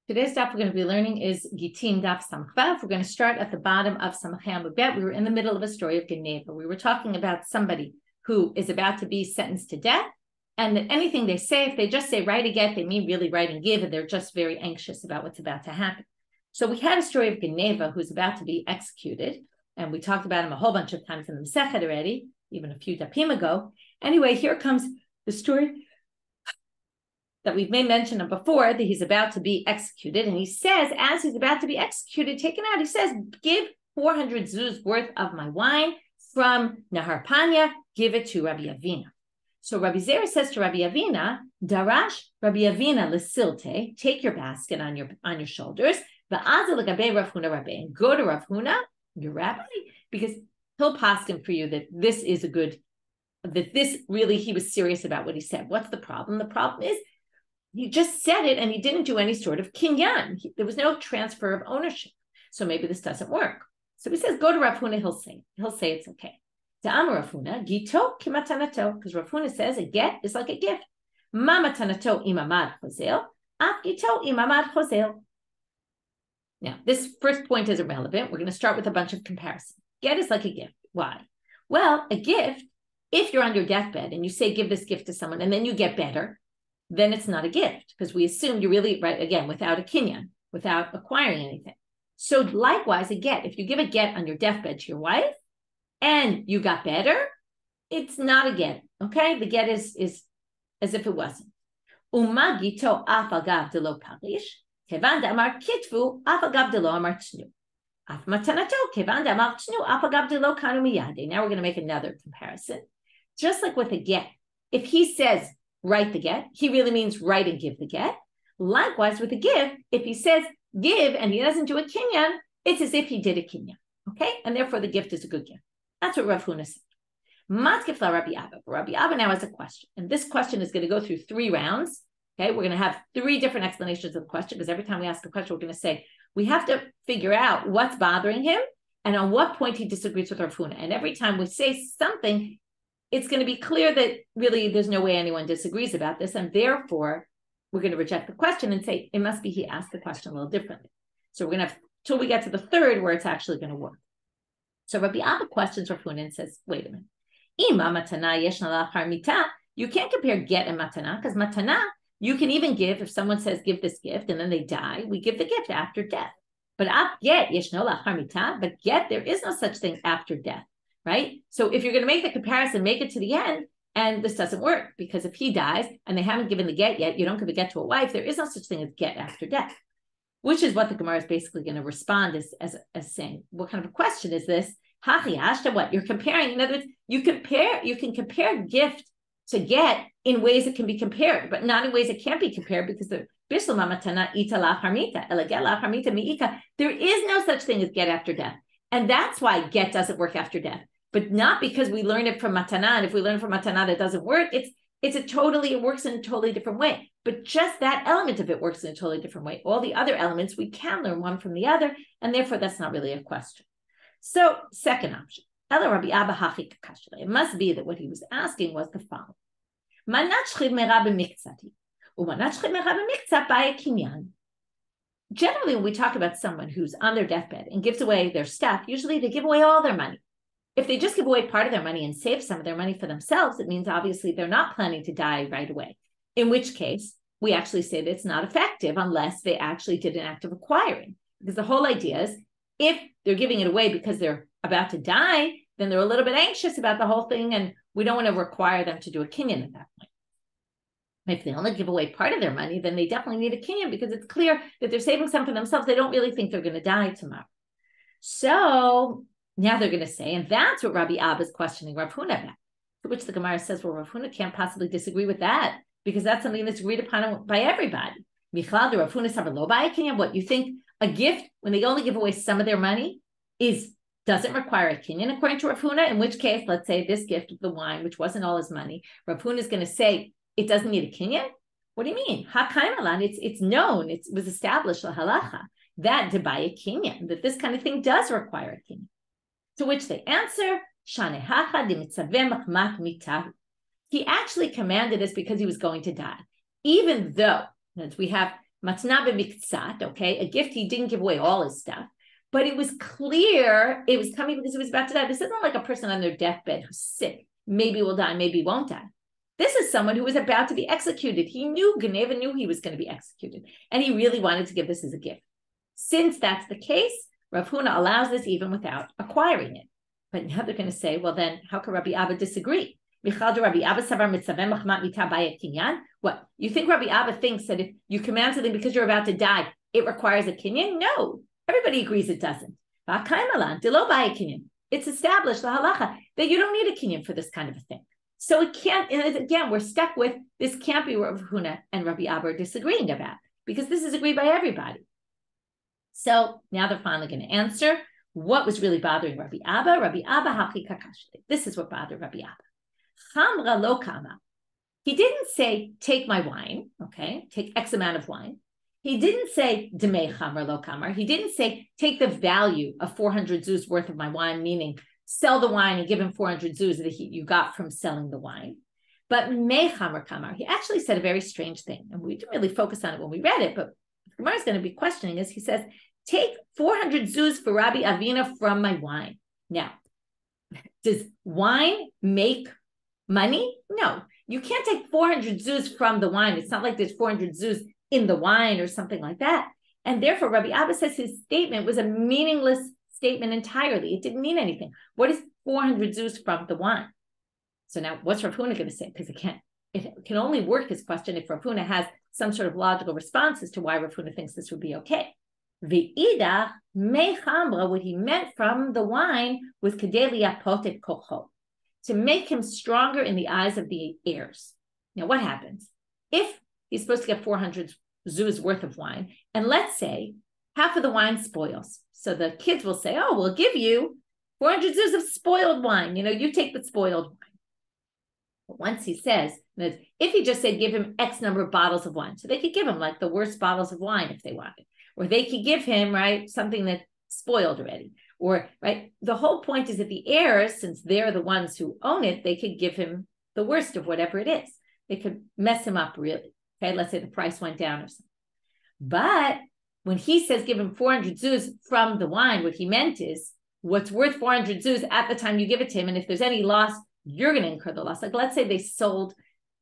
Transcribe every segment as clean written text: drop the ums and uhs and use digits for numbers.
Today's daf we're going to be learning is Gittin daf Samchvav. We're going to start at the bottom of Samachem Bet. We were in the middle of a story of Geneva. We were talking about somebody who is about to be sentenced to death, and that anything they say, if they just say write a get, they mean really write and give, and they're just very anxious about what's about to happen. So we had a story of Geneva who's about to be executed, and we talked about him a whole bunch of times in the Masechet already, even a few dapim ago. Anyway, here comes the story that we've made mention of before, that he's about to be executed. And he says, as he's about to be executed, taken out, he says, give 400 zuz worth of my wine from Nahar Panya, give it to Rabbi Avina. So Rabbi Zera says to Rabbi Avina, Darash Rabbi Avina lesilte, take your basket on your shoulders, va'azal l'gabei Rav Huna Rabbi, and go to Rav Huna, your rabbi, because he'll paskin for you that this is a good, that this really, he was serious about what he said. What's the problem? The problem is, he just said it and he didn't do any sort of kinyan. There was no transfer of ownership. So maybe this doesn't work. So he says, go to Rav Huna, he'll say it's okay. To Amar Rav Huna, gito kimatanato, because Rav Huna says a get is like a gift. Ma matanato imamad chozel, af gito imamad chozel. Now, this first point is irrelevant. We're going to start with a bunch of comparisons. Get is like a gift. Why? Well, a gift, if you're on your deathbed and you say, give this gift to someone, and then you get better, then it's not a gift, because we assume you really, right, again, without a kinyan, without acquiring anything. So likewise, a get, if you give a get on your deathbed to your wife and you got better, it's not a get, okay? The get is as if it wasn't. Umagito afagav delo parish, kevan damar kitvu afagav delo amar tnu. Af matanato kevan damar tnu afagav delo kanu miyade. Now we're going to make another comparison. Just like with a get, if he says, write the get, he really means write and give the get. Likewise, with a gift, if he says give and he doesn't do a kinyan, it's as if he did a kinyan, okay? And therefore, the gift is a good gift. That's what Rav Huna said. Matkifla Rabbi Abba. Rabbi Abba now has a question. And this question is going to go through 3 rounds, okay? We're going to have 3 different explanations of the question, because every time we ask a question, we're going to say, we have to figure out what's bothering him and on what point he disagrees with Rav Huna. And every time we say something, it's going to be clear that really there's no way anyone disagrees about this, and therefore we're going to reject the question and say it must be he asked the question a little differently. So we're going to have till we get to the 3rd where it's actually going to work. So Rabbi Abba questions Rav Huna and says, wait a minute. Ima matana yeshna lachar mita. You can't compare get and matana, because matana, you can even give, if someone says give this gift and then they die, we give the gift after death. But get yeshna lachar mita, but get, there is no such thing after death. Right? So if you're going to make the comparison, make it to the end, and this doesn't work, because if he dies and they haven't given the get yet, you don't give a get to a wife, there is no such thing as get after death, which is what the Gemara is basically going to respond as saying, what kind of a question is this? Hachi hashta, what? You're comparing, in other words, you can compare gift to get in ways that can be compared, but not in ways that can't be compared, because the Bishlam Matana ita la harmita, elagel la harmita miika. There is no such thing as get after death. And that's why get doesn't work after death. But not because we learn it from matana, and if we learn from matana that doesn't work, it works in a totally different way. But just that element of it works in a totally different way. All the other elements, we can learn one from the other, and therefore that's not really a question. So, second option. It must be that what he was asking was the following. Generally, when we talk about someone who's on their deathbed and gives away their stuff, usually they give away all their money. If they just give away part of their money and save some of their money for themselves, it means obviously they're not planning to die right away. In which case, we actually say that it's not effective unless they actually did an act of acquiring. Because the whole idea is, if they're giving it away because they're about to die, then they're a little bit anxious about the whole thing, and we don't want to require them to do a kinyan at that point. If they only give away part of their money, then they definitely need a kinyan, because it's clear that they're saving some for themselves. They don't really think they're going to die tomorrow. So now they're going to say, and that's what Rabbi Abba is questioning Rav Huna about, to which the Gemara says, well, Rav Huna can't possibly disagree with that, because that's something that's agreed upon by everybody. What, you think a gift, when they only give away some of their money, doesn't require a kinyan, according to Rav Huna, in which case, let's say this gift of the wine, which wasn't all his money, Rav Huna is going to say, it doesn't need a kinyan? What do you mean? It's known, it was established, la halacha, that to buy a kinyan, that this kind of thing does require a kinyan. To which they answer, he actually commanded us because he was going to die. Even though we have matna b'miktzat, okay, a gift, he didn't give away all his stuff, but it was clear it was coming because he was about to die. This isn't like a person on their deathbed who's sick, maybe will die, maybe won't die. This is someone who was about to be executed. He knew, Geneva knew he was going to be executed, and he really wanted to give this as a gift. Since that's the case, Rav Huna allows this even without acquiring it. But now they're going to say, well, then how can Rabbi Abba disagree? What, you think Rabbi Abba thinks that if you command something because you're about to die, it requires a kinyan? No, everybody agrees it doesn't. It's established, the halacha, that you don't need a kinyan for this kind of a thing. So it can't, and again, we're stuck with, this can't be what Rav Huna and Rabbi Abba are disagreeing about, because this is agreed by everybody. So now they're finally going to answer what was really bothering Rabbi Abba. Rabbi Abba, haki kakashli. This is what bothered Rabbi Abba. Chamra lo kama. He didn't say, take my wine, okay, take X amount of wine. He didn't say, demei chamra lo kamar. He didn't say, take the value of 400 zuz worth of my wine, meaning sell the wine and give him 400 zuz that you got from selling the wine. But me chamra kamar, he actually said a very strange thing. And we didn't really focus on it when we read it, but Gemara is going to be questioning is, he says, take 400 zuz for Rabbi Avina from my wine. Now, does wine make money? No. You can't take 400 zuz from the wine. It's not like there's 400 zuz in the wine or something like that. And therefore, Rabbi Abba says his statement was a meaningless statement entirely. It didn't mean anything. What is 400 zuz from the wine? So now what's Rav Huna going to say? Because it can only work his question if Rav Huna has some sort of logical response as to why Rav Huna thinks this would be okay. V'idach me chamra, what he meant from the wine was kedei liyapot et kocho, to make him stronger in the eyes of the heirs. Now what happens? If he's supposed to get 400 zuz worth of wine, and let's say half of the wine spoils. So the kids will say, oh, we'll give you 400 zuz of spoiled wine. You take the spoiled wine. But once he says that if he just said, give him X number of bottles of wine, so they could give him like the worst bottles of wine if they wanted, or they could give him, right, something that's spoiled already, or, right, the whole point is that the heirs, since they're the ones who own it, they could give him the worst of whatever it is. They could mess him up really. Okay, let's say the price went down or something. But when he says give him 400 zuz from the wine, what he meant is what's worth 400 zuz at the time you give it to him, and if there's any loss, you're going to incur the loss. Like let's say they sold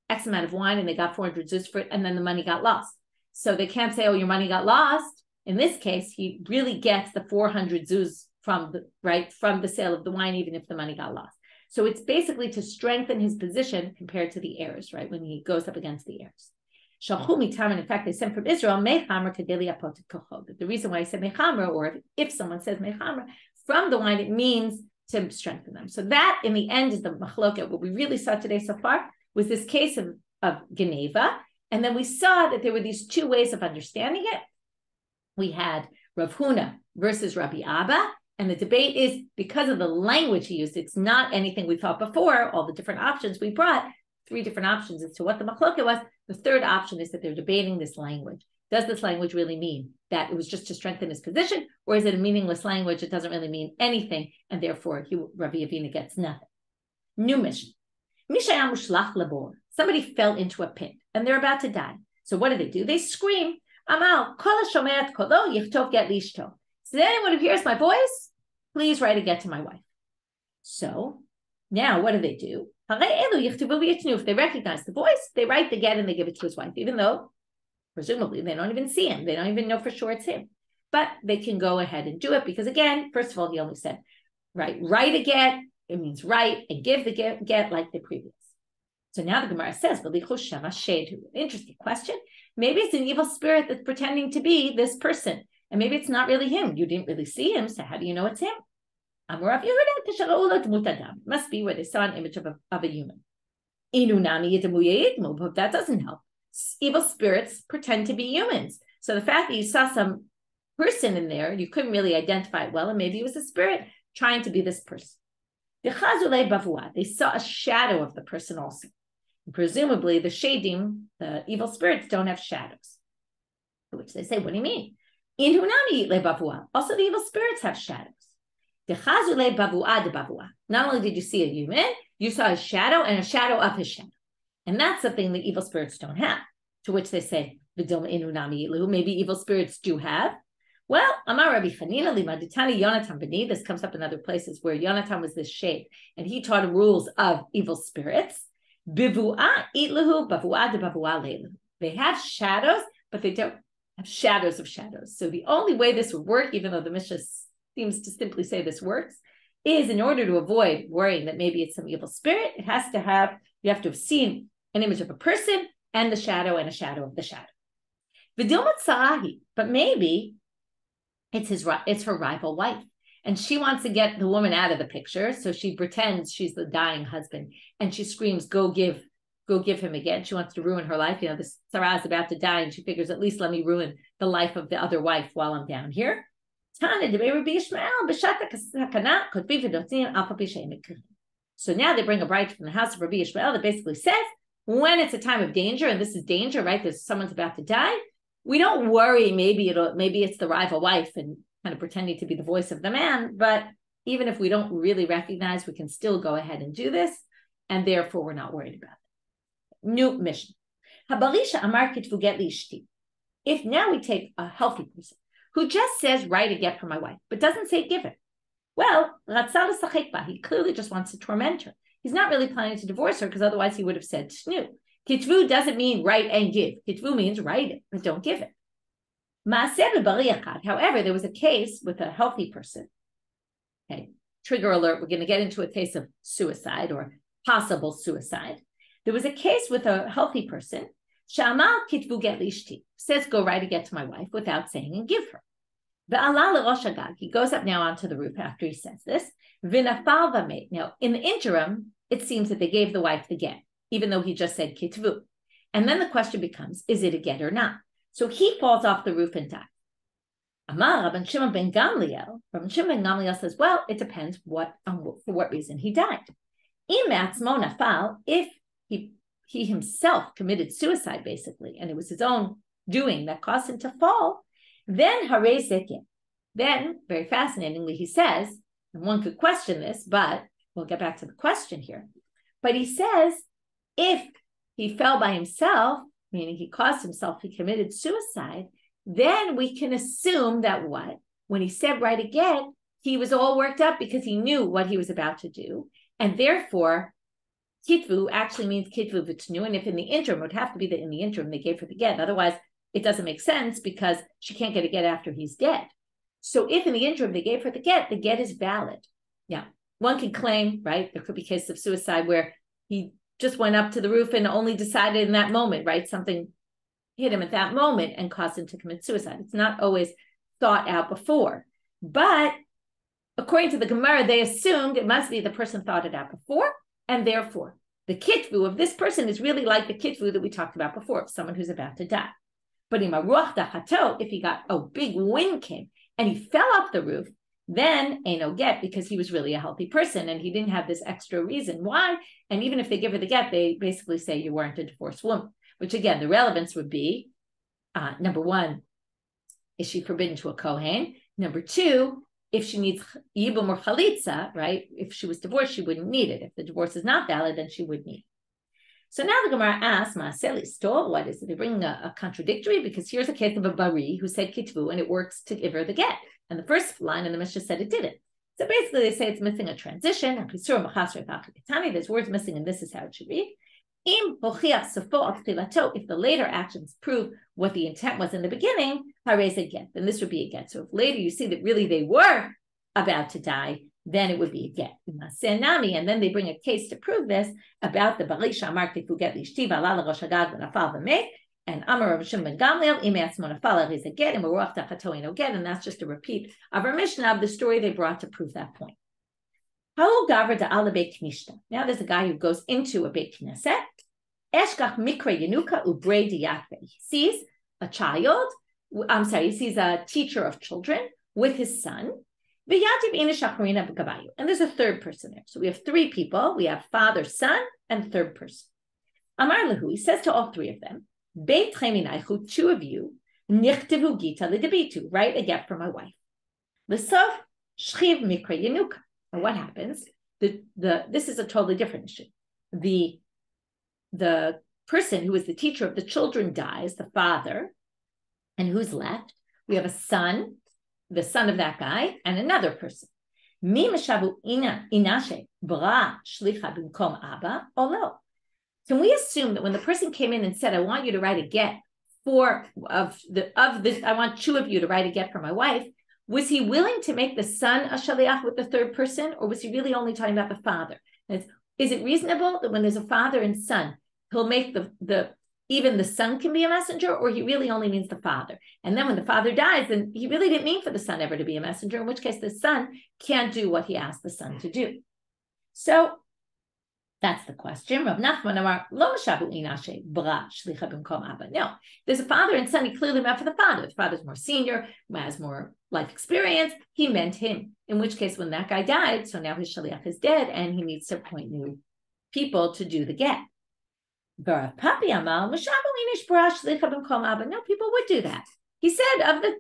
X amount of wine and they got 400 zuz for it, and then the money got lost. So they can't say, oh, your money got lost. In this case, he really gets the 400 zuz from the sale of the wine, even if the money got lost. So it's basically to strengthen his position compared to the heirs, right? When he goes up against the heirs. In fact, they sent from Israel, the reason why I said mechamra, or if someone says mechamra, from the wine, it means to strengthen them. So that, in the end, is the machloket. What we really saw today so far was this case of Geneva. And then we saw that there were these two ways of understanding it. We had Rav Huna versus Rabbi Abba. And the debate is, because of the language he used, it's not anything we thought before, all the different options we brought, 3 different options as to what the machloket was. The third option is that they're debating this language. Does this language really mean that it was just to strengthen his position, or is it a meaningless language? It doesn't really mean anything, and therefore Rabbi Avina gets nothing. New mission. Somebody fell into a pit, and they're about to die. So what do? They scream, Amal, kol hashomeat kolo yichtov get lishto. So anyone who hears my voice, please write a get to my wife. So now what do? If they recognize the voice, they write the get and they give it to his wife, even though presumably they don't even see him. They don't even know for sure it's him. But they can go ahead and do it because, again, first of all, he only said, write a get. It means write and give the get like the previous. So now the Gemara says, interesting question. Maybe it's an evil spirit that's pretending to be this person. And maybe it's not really him. You didn't really see him. So how do you know it's him? Must be where they saw an image of a human. But that doesn't help. Evil spirits pretend to be humans. So the fact that you saw some person in there, you couldn't really identify it well, and maybe it was a spirit trying to be this person. They saw a shadow of the person also. And presumably the shadim, the evil spirits, don't have shadows. To which they say, what do you mean? Also the evil spirits have shadows. Not only did you see a human, you saw a shadow and a shadow of his shadow. And that's something the evil spirits don't have. To which they say, Maybe evil spirits do have. Well, Amar Rabbi Chanina Limaditani Yonatan Beni. This comes up in other places where Yonatan was this sheikh, and he taught rules of evil spirits. Bivuah itlahu bavuah de bavuah leilu. They have shadows, but they don't have shadows of shadows. So the only way this would work, even though the Mishnah seems to simply say this works, is in order to avoid worrying that maybe it's some evil spirit, you have to have seen an image of a person and the shadow and a shadow of the shadow. Vidilmat Sarahi, but maybe it's her rival wife, and she wants to get the woman out of the picture, so she pretends she's the dying husband, and she screams, "Go give him again." She wants to ruin her life. This Sarah is about to die, and she figures, at least let me ruin the life of the other wife while I'm down here. So now they bring a bride from the house of Rabbi Ishmael that basically says, when it's a time of danger, and this is danger, right? There's someone's about to die. We don't worry. Maybe it's the rival wife and kind of pretending to be the voice of the man. But even if we don't really recognize, we can still go ahead and do this, and therefore we're not worried about it. New mission. If now we take a healthy person who just says, write a get for my wife, but doesn't say give it. Well, he clearly just wants to torment her. He's not really planning to divorce her, because otherwise he would have said snu. Kitvu doesn't mean write and give. Kitvu means write it, but don't give it. However, there was a case with a healthy person. Okay, trigger alert, we're going to get into a case of suicide or possible suicide. There was a case with a healthy person. Shamal kitvu get lishti, says go write a get to my wife without saying and give her. He goes up now onto the roof after he says this. Now, in the interim, it seems that they gave the wife the get, even though he just said kitvu. And then the question becomes, is it a get or not? So he falls off the roof and dies. Amar Rabban Shimon ben Gamliel says, well, it depends for what reason he died. If he himself committed suicide, basically, and it was his own doing that caused him to fall, then harei zeket. Then, very fascinatingly, he says, and one could question this, but we'll get back to the question here. But he says, if he fell by himself, meaning he caused himself, he committed suicide, then we can assume that when he said write again, he was all worked up because he knew what he was about to do. And therefore, kitvu actually means kitvu v'tnu. And if in the interim, it would have to be that in the interim they gave her the get. Otherwise, it doesn't make sense because she can't get a get after he's dead. So if in the interim they gave her the get is valid. Now, one can claim, right, there could be cases of suicide where he just went up to the roof and only decided in that moment, right, something hit him at that moment and caused him to commit suicide. It's not always thought out before. But according to the Gemara, they assumed it must be the person thought it out before, and therefore the kitvu of this person is really like the kitvu that we talked about before, of someone who's about to die. But if he got a big wind came and he fell off the roof, then ain't no get, because he was really a healthy person and he didn't have this extra reason why. And even if they give her the get, they basically say you weren't a divorced woman, which again, the relevance would be, number one, is she forbidden to a Kohen? Number two, if she needs yibum or chalitza, right? If she was divorced, she wouldn't need it. If the divorce is not valid, then she would need it. So now the Gemara asks, Ma'aseh Stol, what is it? They bring a contradictory, because here's a case of a bari who said kitvu, and it works to give her the get. And the first line in the Mishnah said it didn't. So basically they say it's missing a transition. There's words missing, and this is how it should be. If the later actions prove what the intent was in the beginning, then this would be a get. So if later you see that really they were about to die, then it would be a get. And then they bring a case to prove this about the Barisha Amarti Fuget Lishtiva Lala Roshagag Nafal V'Mei, and Amar Rav Shimon ben Gamliel Imeatz Monafal is a get, and Meruach Tachato no get, and that's just a repeat of our Mishnah of the story they brought to prove that point. Now there's a guy who goes into a Beit Knesset. Eshkach Mikra Yenuka Ubrei Diyatve. He sees a child. He sees a teacher of children with his son. And there's a third person there. So we have three people. We have father, son, and third person. Amar Lahu, he says to all three of them, Beit Cheminaichu, two of you, Nichtivu Gita Lidabitu, write a get for my wife. L'sof Shchiv Mikra Yenuka. And what happens? This is a totally different issue. The person who is the teacher of the children dies, the father, and who's left? We have a son, the son of that guy, and another person. Mi meshavu inashe bra shlicha b'mkom abba or no? Can we assume that when the person came in and said, "I want you to write a get of this, I want two of you to write a get for my wife," was he willing to make the son a shaliach with the third person, or was he really only talking about the father? Is it reasonable that when there's a father and son, he'll make even the son can be a messenger, or he really only means the father? And then when the father dies, then he really didn't mean for the son ever to be a messenger, in which case the son can't do what he asked the son to do. So that's the question. Rav Nachman Amar, Lo Shavu Inashe Bra Shlicha B'mkom Abba. No, there's a father and son. He clearly meant for the father. The father's more senior, has more life experience. He meant him. In which case, when that guy died, so now his shaliach is dead, and he needs to appoint new people to do the get. Rav Papi Amar, Lo Shavu Inish Bra Shlicha B'mkom Abba. No, people would do that. He said, of the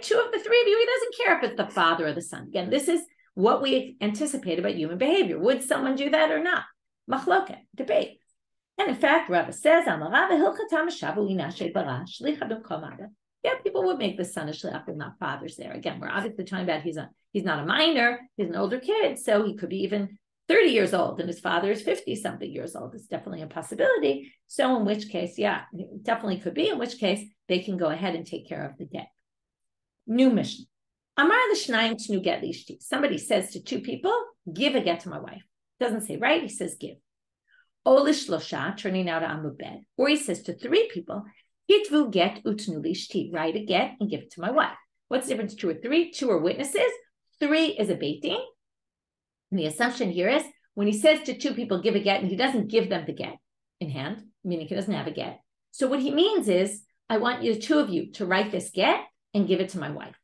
two of the three of you, he doesn't care if it's the father or the son. Again, this is what we anticipate about human behavior. Would someone do that or not? Machloket, debate. And in fact, Rabbi says, yeah, people would make the son a shliach, but not fathers there. Again, we're obviously talking about he's not a minor, he's an older kid, so he could be even 30 years old, and his father is 50-something years old. It's definitely a possibility. So in which case, yeah, it definitely could be, in which case they can go ahead and take care of the get. New mission. Amar l'shnayim tnu get lishti. Somebody says to two people, give a get to my wife. Doesn't say right, he says give. Olish losha, turning now to Amud Bet. Or he says to three people, hitvu get utnu lishti, write a get and give it to my wife. What's the difference, two or three? Two are witnesses, three is a beit din. And the assumption here is, when he says to two people, give a get, and he doesn't give them the get in hand, meaning he doesn't have a get. So what he means is, I want you, two of you, to write this get and give it to my wife.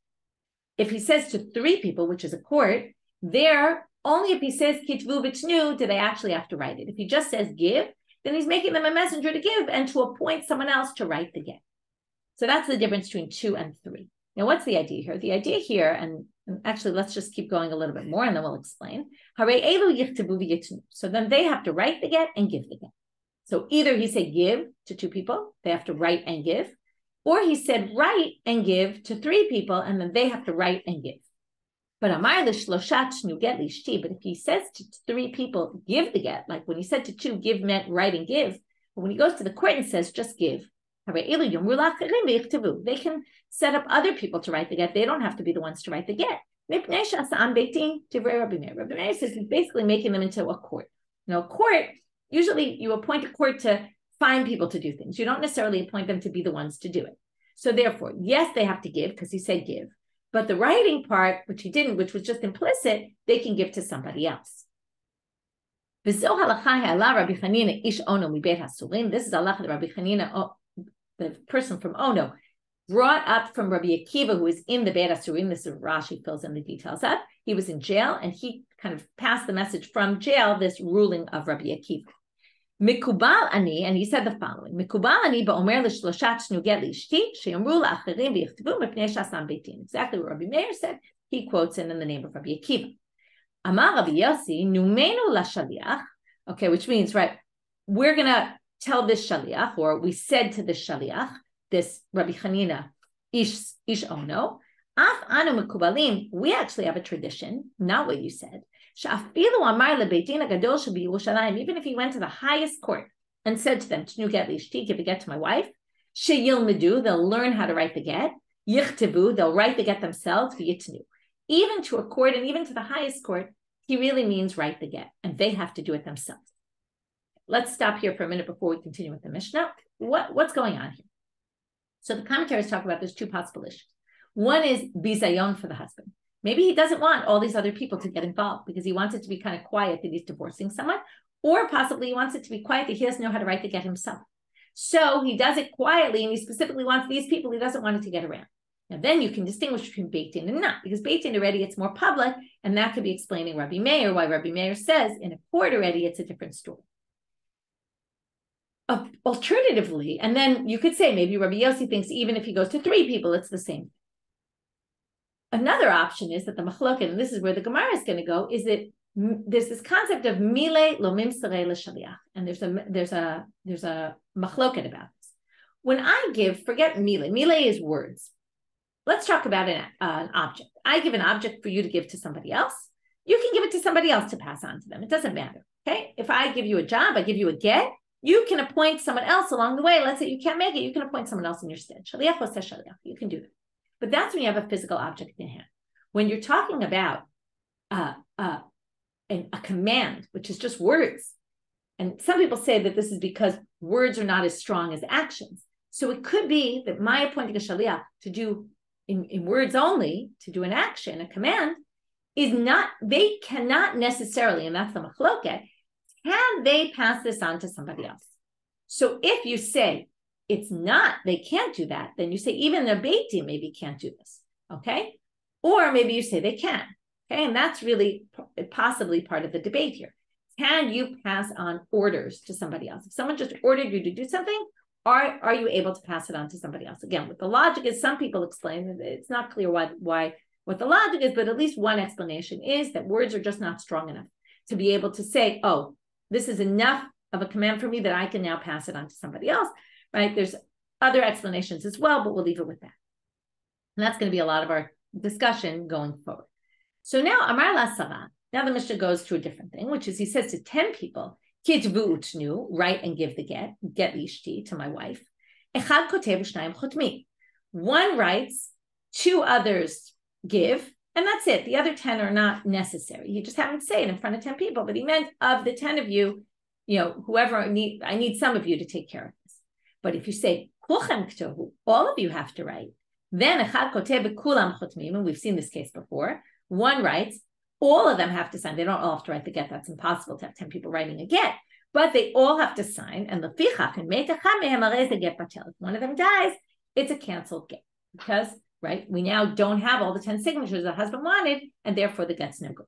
If he says to three people, which is a court, there, only if he says kitvu v'tnu do they actually have to write it. If he just says give, then he's making them a messenger to give and to appoint someone else to write the get. So that's the difference between two and three. Now, what's the idea here? The idea here, and actually let's just keep going a little bit more and then we'll explain. So then they have to write the get and give the get. So either he said give to two people, they have to write and give, or he said write and give to three people, and then they have to write and give. But Amar l'shloshat nu get lishti. But if he says to three people, give the get, like when he said to two, give meant write and give. But when he goes to the court and says just give, they can set up other people to write the get. They don't have to be the ones to write the get. Rabbi Meir says he's basically making them into a court. A court, usually you appoint a court to find people to do things. You don't necessarily appoint them to be the ones to do it. So therefore, yes, they have to give because he said give. But the writing part, which he didn't, which was just implicit, they can give to somebody else. This is halacha that Rabbi Chanina, the person from Ono, brought up from Rabbi Akiva, who is in the Beit Asurim. This is Rashi fills in the details up. He was in jail, and he kind of passed the message from jail, this ruling of Rabbi Akiva. Mikubal ani, and he said the following: Mikubal ani ba'omer l'shloshat shnuget lishti she'amru la'acherim v'yichtavu mepnei shasam beitin. Exactly what Rabbi Meir said. He quotes in the name of Rabbi Akiva. Amar Rabbi Yossi numenu lashaliach. Okay, which means right, we're gonna tell this shaliach, or we said to this shaliach, this Rabbi Chanina ish ono. Af anu mikubalim. We actually have a tradition, not what you said. Even if he went to the highest court and said to them, give a get to my wife, they'll learn how to write the get, they'll write the get themselves, even to a court and even to the highest court, he really means write the get, and they have to do it themselves. Let's stop here for a minute before we continue with the Mishnah. What's going on here? So the commentaries talk about there's two possible issues. One is bizayon for the husband. Maybe he doesn't want all these other people to get involved because he wants it to be kind of quiet that he's divorcing someone, or possibly he wants it to be quiet that he doesn't know how to write the get himself. So he does it quietly, and he specifically wants these people. He doesn't want it to get around. Now then you can distinguish between beit din and not, because beit din already it's more public, and that could be explaining Rabbi Meir, why Rabbi Meir says in a court already it's a different story. Alternatively, and then you could say maybe Rabbi Yossi thinks even if he goes to three people, it's the same. Another option is that the machloket, and this is where the Gemara is going to go, is that there's this concept of mile lo mimsarei l'shaliach, and there's a machloket about this. When I give, forget mile. Mile is words. Let's talk about an object. I give an object for you to give to somebody else. You can give it to somebody else to pass on to them. It doesn't matter. Okay. If I give you a job, I give you a get, you can appoint someone else along the way. Let's say you can't make it. You can appoint someone else in your stead. Shaliach or shaliach. You can do that. But that's when you have a physical object in hand. When you're talking about a command, which is just words, and some people say that this is because words are not as strong as actions. So it could be that my appointing a shaliach to do in words only, to do an action, a command, is not, they cannot necessarily, and that's the machloket, can they pass this on to somebody else? So if you say it's not, they can't do that, then you say even the Beit Din maybe can't do this, okay? Or maybe you say they can, okay? And that's really possibly part of the debate here. Can you pass on orders to somebody else? If someone just ordered you to do something, are you able to pass it on to somebody else? Again, what the logic is, some people explain that it's not clear why what the logic is, but at least one explanation is that words are just not strong enough to be able to say, oh, this is enough of a command for me that I can now pass it on to somebody else, right? There's other explanations as well, but we'll leave it with that. And that's going to be a lot of our discussion going forward. So now, Amar la Sarah, now the Mishnah goes to a different thing, which is he says to 10 people, Kitvu utnu, write and give the get lishti, to my wife. Echad kotev u'shnayim chotmi. One writes, 2 others give, and that's it. The other 10 are not necessary. He just happened to say it in front of 10 people, but he meant of the 10 of you, whoever I need some of you to take care of this. But if you say, kulchem ktohu, all of you have to write, then echad kotev kulam chotmim, and we've seen this case before. One writes, all of them have to sign. They don't all have to write the get. That's impossible to have 10 people writing a get, but they all have to sign. And lefichach and meitacham mehem arei ze get batel. If one of them dies, it's a canceled get because, right, we now don't have all the 10 signatures the husband wanted, and therefore the get's no good.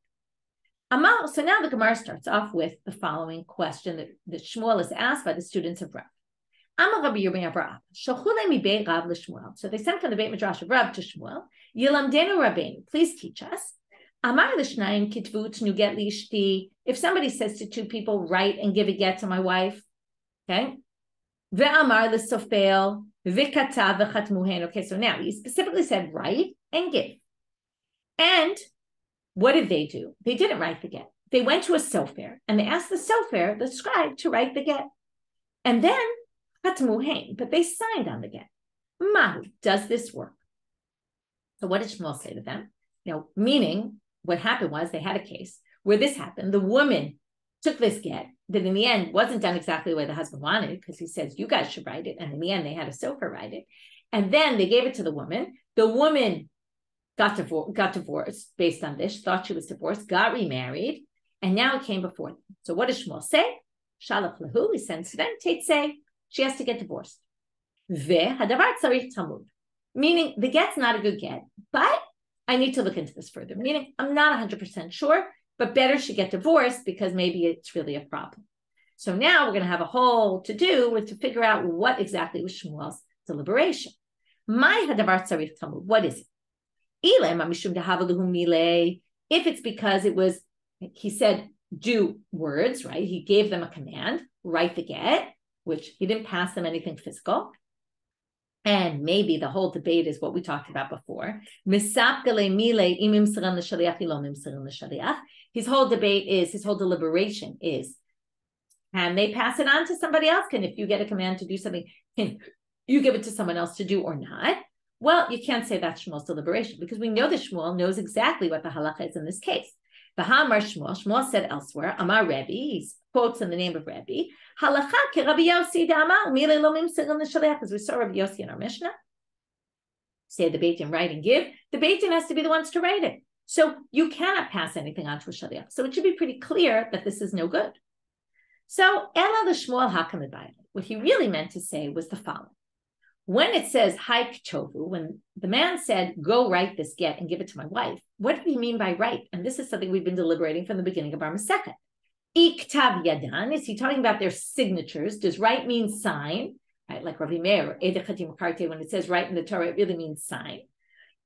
Amal. So now the Gemara starts off with the following question that Shmuel is asked by the students of Rav. Amar Rabbi Yirmiyah Rav, shalchule mi beit Rav l'Shmuel. So they sent from the Beit Midrash of Rav to Shmuel. Yilamdenu Rabbeinu, please teach us. Amar l'shnayim kitvu utnu get lishti. If somebody says to 2 people, write and give a get to my wife, okay? Ve'amar l'sofel v'katav v'chatmuhen. Okay, so now he specifically said write and give. And what did they do? They didn't write the get. They went to a sofer and they asked the sofer, the scribe, to write the get. And then chatmuhen, but they signed on the get. Mahu, does this work? So what did Shmuel say to them? Meaning what happened was they had a case where this happened. The woman took this get that in the end wasn't done exactly the way the husband wanted, because he says, you guys should write it. And in the end, they had a sofer write it. And then they gave it to the woman. The woman got divorced based on this, thought she was divorced, got remarried, and now it came before them. So what does Shmuel say? Shalach lahu, he sends to them, say, she has to get divorced. Hadavar tzarich Talmud. Meaning the get's not a good get, but I need to look into this further. Meaning I'm not 100% sure, but better she get divorced because maybe it's really a problem. So now we're going to have a whole to-do with to figure out what exactly was Shmuel's deliberation. My hadavar tzarich Talmud, what is it? If it's because it was, he said, do words, right? He gave them a command, write the get, which he didn't pass them anything physical. And maybe the whole debate is what we talked about before. His whole debate is, his whole deliberation is, can they pass it on to somebody else? Can, if you get a command to do something, can you give it to someone else to do or not? Well, you can't say that's Shmuel's deliberation because we know that Shmuel knows exactly what the halacha is in this case. V'hamar Shmuel said elsewhere, Amar Rebbe, he quotes in the name of Rebbe, halacha ke Rabbi Yossi da'amar u'milei lo mimserin l'shaliach, as we saw Rabbi Yossi in our Mishnah. Say the Beit Din write and give. The Beit Din has to be the ones to write it. So you cannot pass anything on to a shaliach. So it should be pretty clear that this is no good. So Ela l'Shmuel hakam l'bayit. What he really meant to say was the following. When it says haik tovu, when the man said, go write this get and give it to my wife, what did he mean by write? And this is something we've been deliberating from the beginning of our Masechet. Iktav yadan, is he talking about their signatures? Does write mean sign? Right, like Ravi Meir, Edechatim Karte, when it says write in the Torah, it really means sign.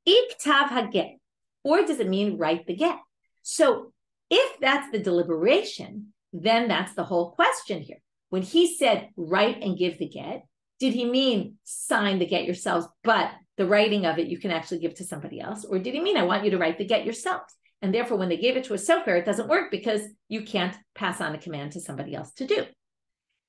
Iktav haget, or does it mean write the get? So If that's the deliberation, then that's the whole question here. When he said write and give the get, did he mean sign the get yourselves, but the writing of it you can actually give to somebody else? Or did he mean I want you to write the get yourselves? And therefore, when they gave it to a sofer, it doesn't work because you can't pass on a command to somebody else to do.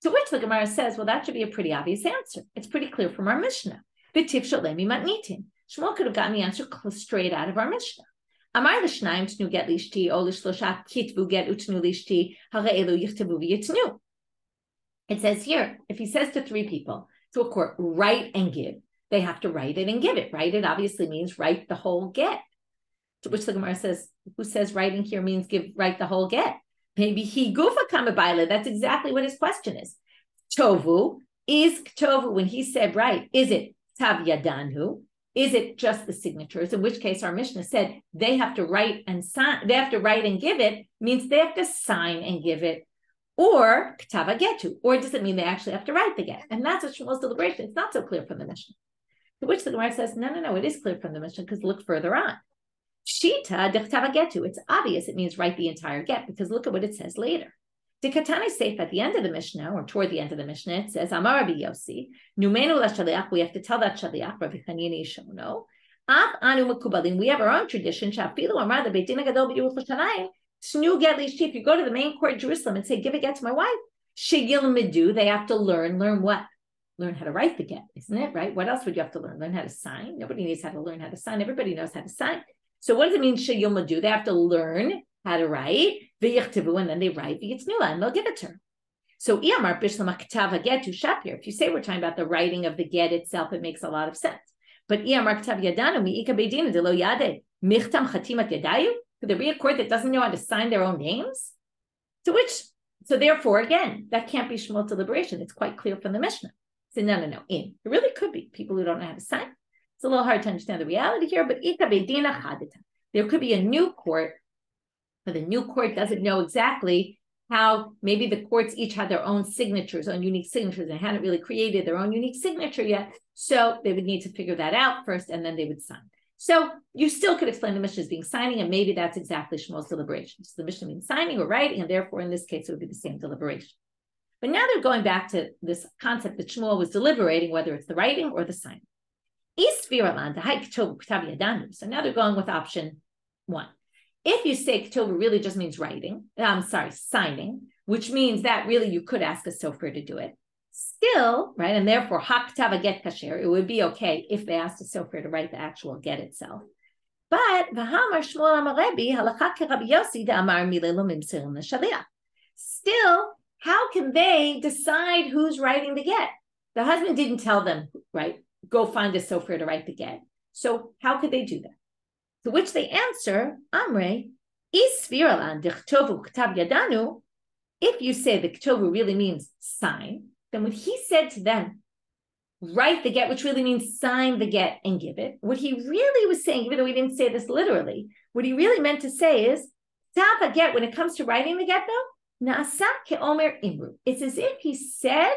To which the Gemara says, well, that should be a pretty obvious answer. It's pretty clear from our Mishnah. V'tiv shalemi matnitin. Shmuel could have gotten the answer straight out of our Mishnah. Amar l'shnayim tnu get lishti, o l'shlosha kitvu get utnu lishti, ha're'elu yichtavu v'yitnu. It says here, if he says to 3 people, to a court, write and give, they have to write it and give it. Write it obviously means write the whole get. To which the Gemara says, who says writing here means write the whole get? Maybe he gufa kamabaila. That's exactly what his question is. Tovu, is Tovu, when he said write, is it tav yadanhu? Is it just the signatures? In which case our Mishnah said they have to write and sign, they have to write and give it, means they have to sign and give it. Or ktava getu, or does it mean they actually have to write the get? And that's what Shmuel's deliberation. It's not so clear from the Mishnah. To which the Gemara says, no, it is clear from the Mishnah because look further on. Shita dechtava getu. It's obvious it means write the entire get because look at what it says later. The Katana Seif at the end of the Mishnah, or toward the end of the Mishnah, it says, Amar Rabbi Yossi, Numenu la-shaliach, we have to tell that shaliach, Rabbi Chanina Yishono, Af anu mekubalim, we have our own tradition, Shafilu Amar the Beit Din HaGadol b'Yerushalayim, Tnu get lishti, if you go to the main court in Jerusalem and say, give a get to my wife, Shegil Medu, they have to learn what? Learn how to write the get, isn't it, right? What else would you have to learn? Learn how to sign? Nobody needs how to learn how to sign. Everybody knows how to sign. So what does it mean, Shegil Medu? They have to learn how to write, and then they write v'yitznula, and they'll give it to her. So if you say we're talking about the writing of the get itself, it makes a lot of sense. But could there be a court that doesn't know how to sign their own names? So therefore, again, that can't be Shmuel's deliberation. It's quite clear from the Mishnah. So no. It really could be people who don't know how to sign. It's a little hard to understand the reality here, but there could be a new court, but the new court doesn't know exactly how, maybe the courts each had their own signatures, own unique signatures, and hadn't really created their own unique signature yet. So they would need to figure that out first, and then they would sign. So you still could explain the Mishnah as being signing, and maybe that's exactly Shmuel's deliberation. So the Mishnah means signing or writing, and therefore in this case it would be the same deliberation. But now they're going back to this concept that Shmuel was deliberating, whether it's the writing or the signing. So now they're going with option 1. If you say Ketova really just means writing, signing, which means that really you could ask a sofer to do it. Still, right, and therefore haktava get kasher, it would be okay if they asked a sofer to write the actual get itself. But v'hamar Shmuel amar Rebbe halakha keRabbi Yossi de'amar milei lo mimserim l'shaliach. Still, how can they decide who's writing the get? The husband didn't tell them, right, go find a sofer to write the get. So how could they do that? To which they answer, Amre, isviralan dechtovu k'tav yadanu. If you say the k'tovu really means sign, then what he said to them, write the get, which really means sign the get and give it. What he really was saying, even though he didn't say this literally, what he really meant to say is, k'tav a get, when it comes to writing the get though, na'asa ke'omer imru. It's as if he said,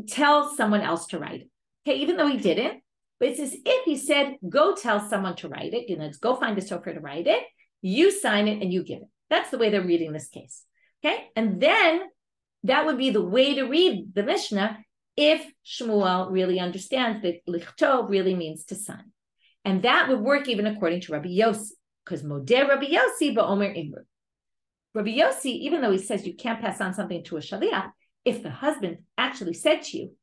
tell someone else to write it. Okay, even though he didn't. But it's as if he said, go tell someone to write it, go find a sofer to write it, you sign it and you give it. That's the way they're reading this case. Okay? And then that would be the way to read the Mishnah if Shmuel really understands that lichtov really means to sign. And that would work even according to Rabbi Yossi, because modeh Rabbi Yossi ba'omer imru. Rabbi Yossi, even though he says you can't pass on something to a shaliach, if the husband actually said to you,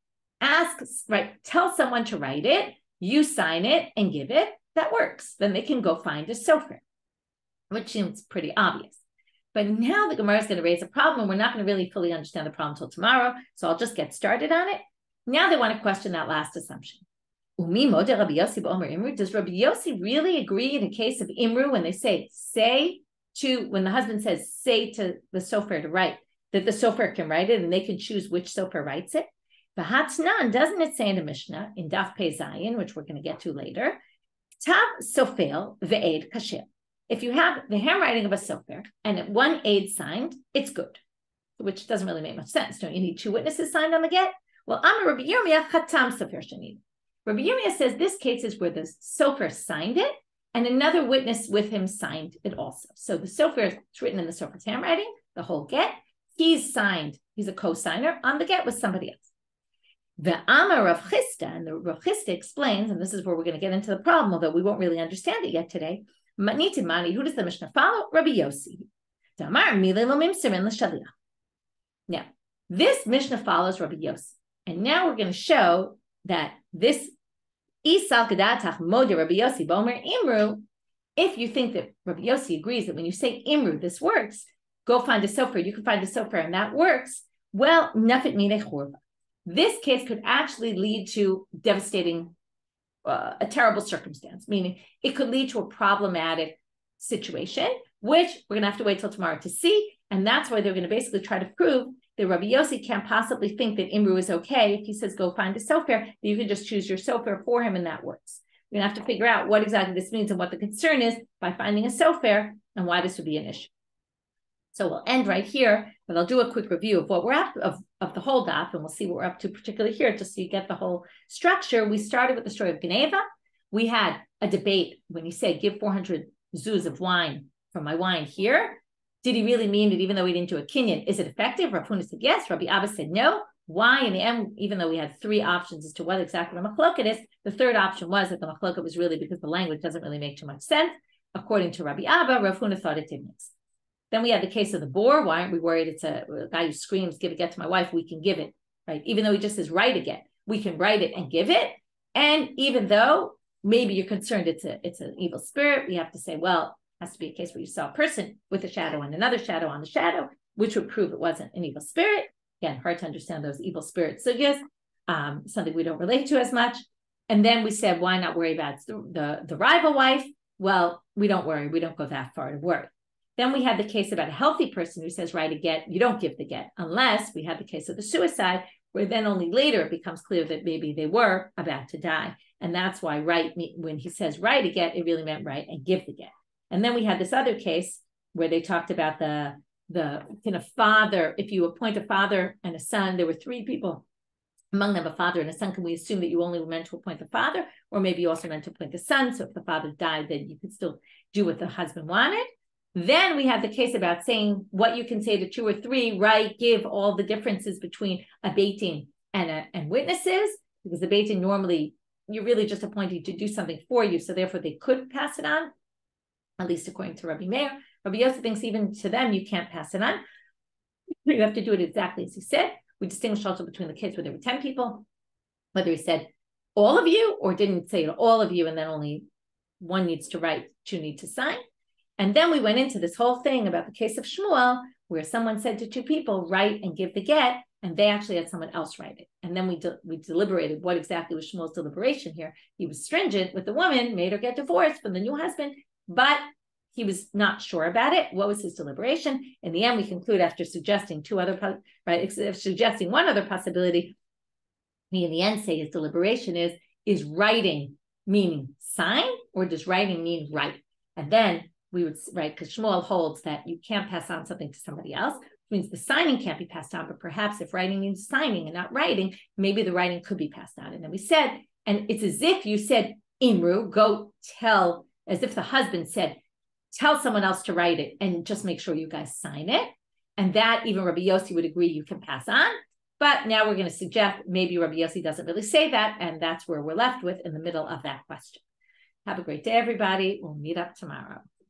tell someone to write it, you sign it and give it, that works. Then they can go find a sofer, which seems pretty obvious. But now the Gemara is going to raise a problem, and we're not going to really fully understand the problem until tomorrow, so I'll just get started on it. Now they want to question that last assumption. Does Rabbi Yossi really agree in a case of Imru when they when the husband says, say to the sofer to write, that the sofer can write it and they can choose which sofer writes it? The Hatnan, doesn't it say in the Mishnah, in Daf Pei Zayin, which we're going to get to later, Tav Sofel ve'ed kasher. If you have the handwriting of a sofer and one aid signed, it's good, which doesn't really make much sense. Don't you need 2 witnesses signed on the get? Well, Amar Rabbi Yirmiyah chatam sofer shanid. Rabbi Yirmiyah says this case is where the sofer signed it and another witness with him signed it also. So the sofer, it's written in the sofer's handwriting, the whole get. He's signed, he's a co-signer on the get with somebody else. The Amar Rav Chisda, and the Rav Chisda explains, and this is where we're going to get into the problem, although we won't really understand it yet today. Matniti Mani, who does the Mishnah follow? Rabbi Yossi. Now, this Mishnah follows Rabbi Yossi, and now we're going to show that this Isal Kedatach Modi Rabbi Yossi Bomer Imru. If you think that Rabbi Yossi agrees that when you say Imru, this works, go find a sofer. You can find a sofer, and that works. Well, Nafit Mine Churva. This case could actually lead to devastating, a terrible circumstance, meaning it could lead to a problematic situation, which we're going to have to wait till tomorrow to see. And that's why they're going to basically try to prove that Rabbi Yossi can't possibly think that Imru is okay. If he says, go find a sofer, that you can just choose your sofer for him, and that works. We're going to have to figure out what exactly this means and what the concern is by finding a sofer and why this would be an issue. So we'll end right here, but I'll do a quick review of what we're up of the whole daf, and we'll see what we're up to particularly here, just so you get the whole structure. We started with the story of Geneva. We had a debate when he said, give 400 zuz of wine from my wine here. Did he really mean that even though he didn't do a kinyan, is it effective? Rav Huna said yes. Rabbi Abba said no. Why? In the end, even though we had three options as to what exactly the machloket is, the third option was that the machloket was really because the language doesn't really make too much sense. According to Rabbi Abba, Rav Huna thought it did make sense. Then we had the case of the boar. Why aren't we worried? It's a guy who screams, give a get to my wife, we can give it, right? Even though he just says write a get, we can write it and give it. And even though maybe you're concerned it's an evil spirit, we have to say, well, it has to be a case where you saw a person with a shadow and another shadow on the shadow, which would prove it wasn't an evil spirit. Again, hard to understand those evil spirit sugyas, something we don't relate to as much. And then we said, why not worry about the rival wife? Well, we don't worry. We don't go that far to worry. Then we had the case about a healthy person who says, write a get. You don't give the get, unless we had the case of the suicide, where then only later it becomes clear that maybe they were about to die. And that's why when he says write a get, it really meant write and give the get. And then we had this other case where they talked about the father. If you appoint a father and a son, there were three people, among them a father and a son. Can we assume that you only meant to appoint the father, or maybe you also meant to appoint the son? So if the father died, then you could still do what the husband wanted. Then we had the case about saying what you can say to two or three, right? Give all the differences between a beitin and witnesses, because the beitin normally you're really just appointing to do something for you, so therefore they could pass it on, at least according to Rabbi Meir. Rabbi Yosef thinks even to them you can't pass it on. You have to do it exactly as he said. We distinguish also between the case where there were 10 people, whether he said all of you or didn't say all of you, and then only one needs to write, two need to sign. And then we went into this whole thing about the case of Shmuel, where someone said to two people, write and give the get, and they actually had someone else write it. And then we deliberated what exactly was Shmuel's deliberation here. He was stringent with the woman, made her get divorced from the new husband, but he was not sure about it. What was his deliberation? In the end, we conclude after suggesting suggesting one other possibility, we in the end say his deliberation is writing meaning sign, or does writing mean write? And then we would write, because Shmuel holds that you can't pass on something to somebody else, which means the signing can't be passed on, but perhaps if writing means signing and not writing, maybe the writing could be passed on. And then we said, and it's as if you said, Imru, go tell, as if the husband said, tell someone else to write it and just make sure you guys sign it. And that even Rabbi Yossi would agree you can pass on. But now we're going to suggest maybe Rabbi Yossi doesn't really say that, and that's where we're left with in the middle of that question. Have a great day, everybody. We'll meet up tomorrow.